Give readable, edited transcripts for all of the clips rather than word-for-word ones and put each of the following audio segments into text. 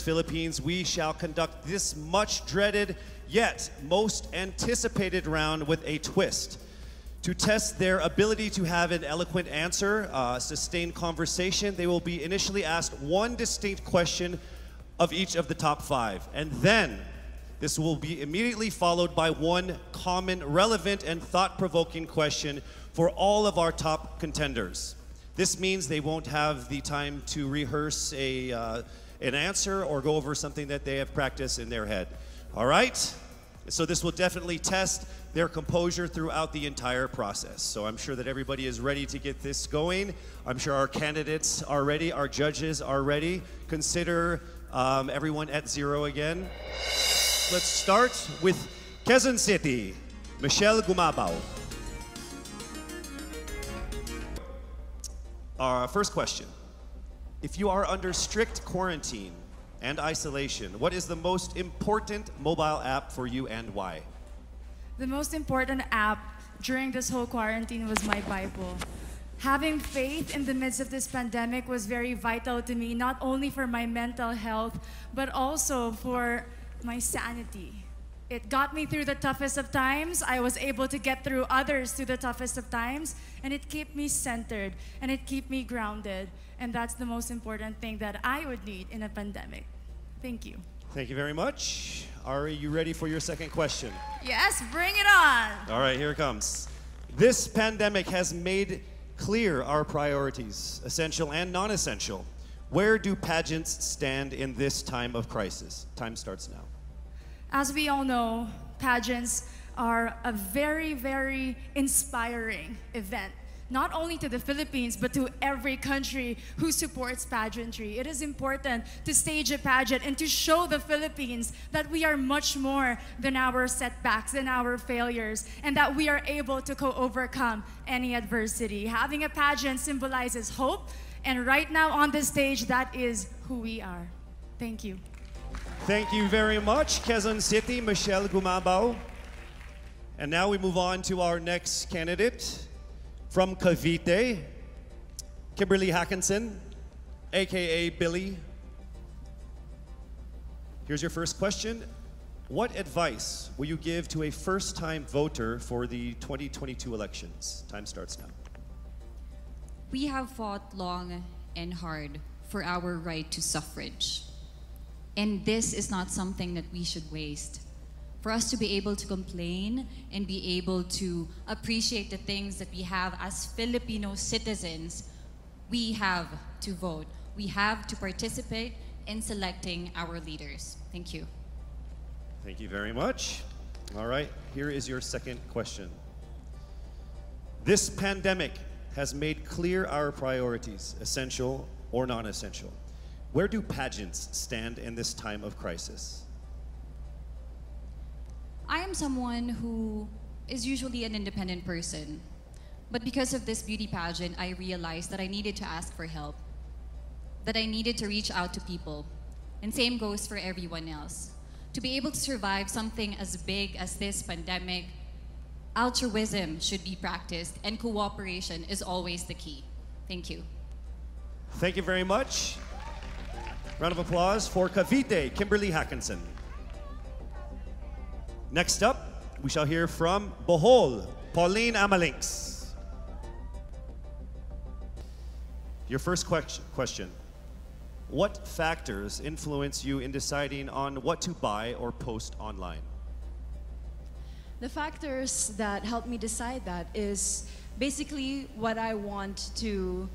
Philippines, we shall conduct this much dreaded yet most anticipated round with a twist. To test their ability to have an eloquent answer, sustained conversation, they will be initially asked one distinct question of each of the top five. And then this will be immediately followed by one common, relevant, and thought-provoking question for all of our top contenders. This means they won't have the time to rehearse an answer or go over something that they have practiced in their head. All right? So this will definitely test their composure throughout the entire process. So I'm sure that everybody is ready to get this going. I'm sure our candidates are ready, our judges are ready. Consider everyone at zero again. Let's start with Quezon City, Michelle Gumabao. Our first question. If you are under strict quarantine and isolation, what is the most important mobile app for you and why? The most important app during this whole quarantine was my Bible. Having faith in the midst of this pandemic was very vital to me, not only for my mental health, but also for my sanity. It got me through the toughest of times. I was able to get through others through the toughest of times, and it kept me centered, and it kept me grounded. And that's the most important thing that I would need in a pandemic. Thank you. Thank you very much. Ari, you ready for your second question? Yes, bring it on. All right, here it comes. This pandemic has made clear our priorities, essential and non-essential. Where do pageants stand in this time of crisis? Time starts now. As we all know, pageants are a very, very inspiring event. Not only to the Philippines, but to every country who supports pageantry. It is important to stage a pageant and to show the Philippines that we are much more than our setbacks, than our failures, and that we are able to overcome any adversity. Having a pageant symbolizes hope, and right now on the stage, that is who we are. Thank you. Thank you very much, Quezon City, Michelle Gumabao. And now we move on to our next candidate. From Cavite, Kimberly Hackinson, AKA Billy. Here's your first question. What advice will you give to a first-time voter for the 2022 elections? Time starts now. We have fought long and hard for our right to suffrage. And this is not something that we should waste. For us to be able to complain and be able to appreciate the things that we have as Filipino citizens, we have to vote. We have to participate in selecting our leaders. Thank you. Thank you very much. All right, here is your second question. This pandemic has made clear our priorities, essential or non-essential. Where do pageants stand in this time of crisis? I am someone who is usually an independent person, but because of this beauty pageant, I realized that I needed to ask for help, that I needed to reach out to people, and same goes for everyone else. To be able to survive something as big as this pandemic, altruism should be practiced, and cooperation is always the key. Thank you. Thank you very much. Round of applause for Cavite, Kimberly Hackinson. Next up, we shall hear from Bohol, Pauline Amalinks. Your first question. What factors influence you in deciding on what to buy or post online? The factors that help me decide that is basically what I want to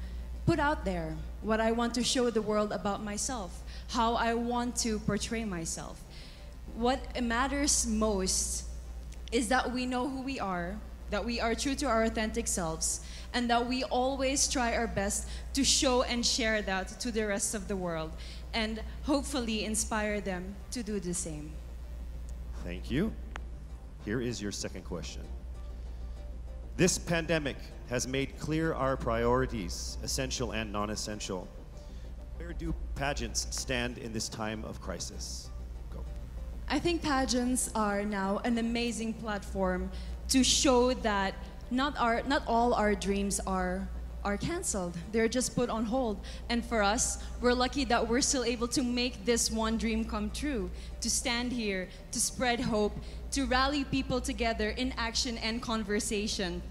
put out there, what I want to show the world about myself, how I want to portray myself. What matters most is that we know who we are, that we are true to our authentic selves, and that we always try our best to show and share that to the rest of the world, and hopefully inspire them to do the same. Thank you. Here is your second question. This pandemic has made clear our priorities, essential and non-essential. Where do pageants stand in this time of crisis? I think pageants are now an amazing platform to show that not all our dreams are are canceled. They're just put on hold. And for us, we're lucky that we're still able to make this one dream come true, to stand here, to spread hope, to rally people together in action and conversation,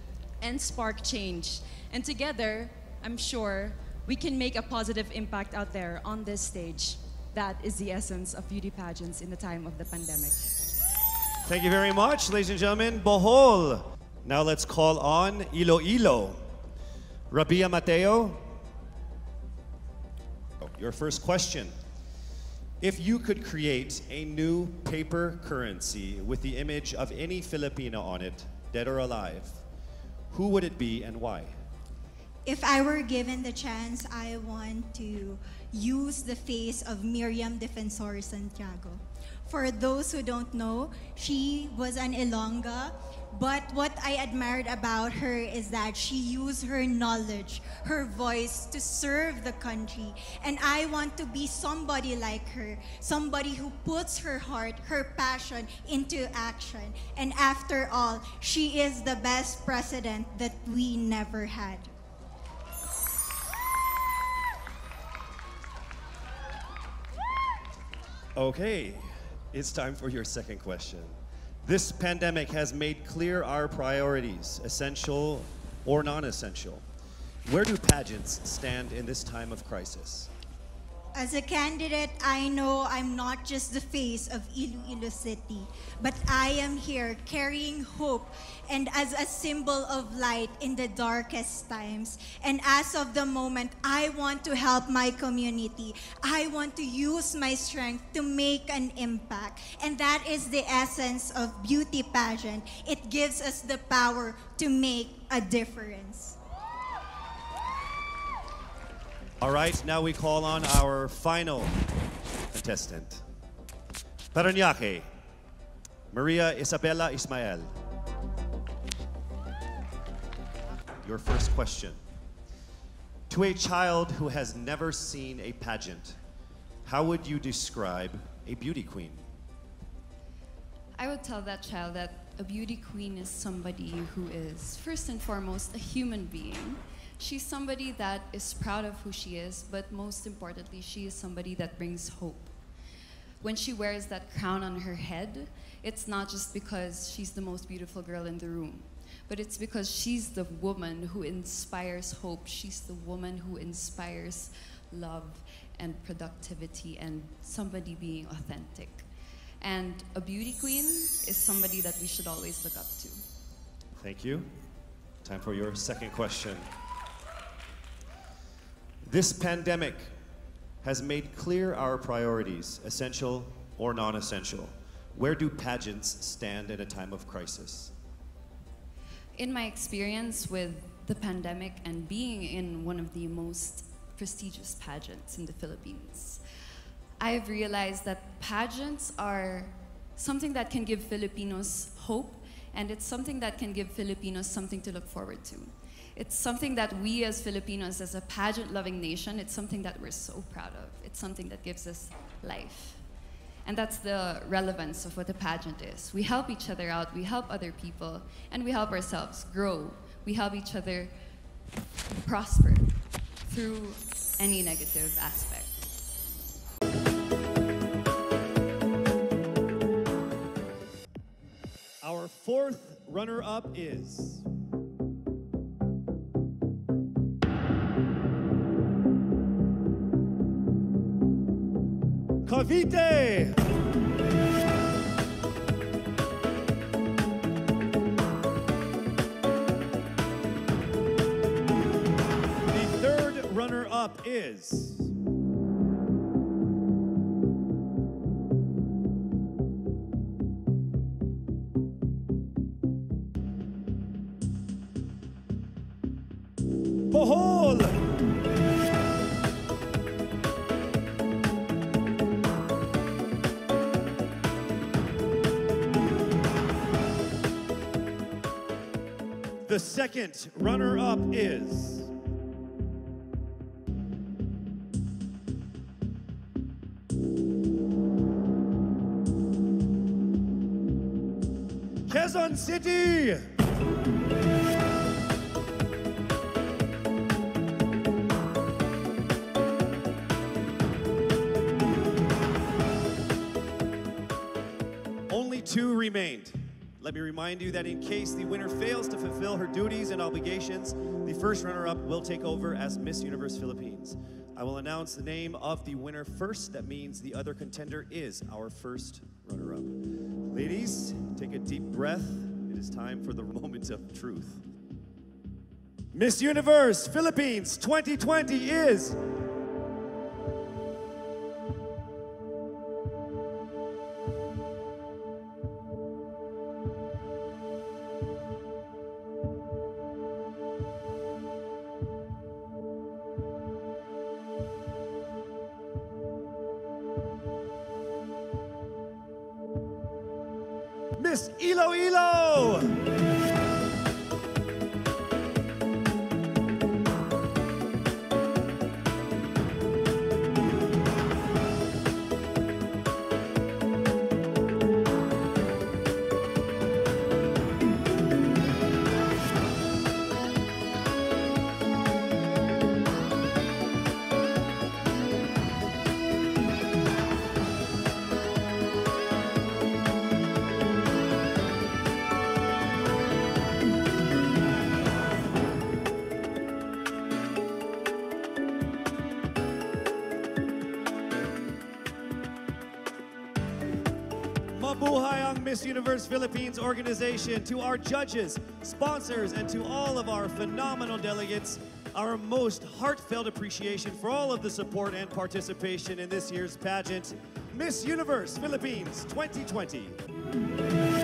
and spark change. And together, I'm sure, we can make a positive impact out there on this stage. That is the essence of beauty pageants in the time of the pandemic. Thank you very much, ladies and gentlemen. Bohol. Now let's call on Iloilo. Rabia Mateo. Your first question. If you could create a new paper currency with the image of any Filipino on it, dead or alive, who would it be and why? If I were given the chance, I want to use the face of Miriam Defensor Santiago. For those who don't know, she was an Ilongga, but what I admired about her is that she used her knowledge, her voice to serve the country. And I want to be somebody like her, somebody who puts her heart, her passion into action. And after all, she is the best president that we never had. Okay, it's time for your second question. This pandemic has made clear our priorities, essential or non-essential. Where do pageants stand in this time of crisis? As a candidate, I know I'm not just the face of Iloilo City, but I am here carrying hope and as a symbol of light in the darkest times. And as of the moment, I want to help my community. I want to use my strength to make an impact. And that is the essence of beauty pageant. It gives us the power to make a difference. All right, now we call on our final contestant. Parañaque, Maria Isabella Ismael. Your first question. To a child who has never seen a pageant, how would you describe a beauty queen? I would tell that child that a beauty queen is somebody who is, first and foremost, a human being. She's somebody that is proud of who she is, but most importantly, she is somebody that brings hope. When she wears that crown on her head, it's not just because she's the most beautiful girl in the room, but it's because she's the woman who inspires hope. She's the woman who inspires love and productivity and somebody being authentic. And a beauty queen is somebody that we should always look up to. Thank you. Time for your second question. This pandemic has made clear our priorities, essential or non-essential. Where do pageants stand in a time of crisis? In my experience with the pandemic and being in one of the most prestigious pageants in the Philippines, I've realized that pageants are something that can give Filipinos hope, and it's something that can give Filipinos something to look forward to. It's something that we as Filipinos, as a pageant-loving nation, it's something that we're so proud of. It's something that gives us life. And that's the relevance of what a pageant is. We help each other out, we help other people, and we help ourselves grow. We help each other prosper through any negative aspect. Our fourth runner-up is Cavite. The third runner-up is Bohol. The second runner-up is Quezon City. 2 remained. Let me remind you that in case the winner fails to fulfill her duties and obligations, the first runner-up will take over as Miss Universe Philippines. I will announce the name of the winner first. That means the other contender is our first runner-up. Ladies, take a deep breath. It is time for the moment of truth. Miss Universe Philippines 2020 is... Miss Iloilo! Mabuhay ang Miss Universe Philippines organization. To our judges, sponsors, and to all of our phenomenal delegates, our most heartfelt appreciation for all of the support and participation in this year's pageant, Miss Universe Philippines 2020.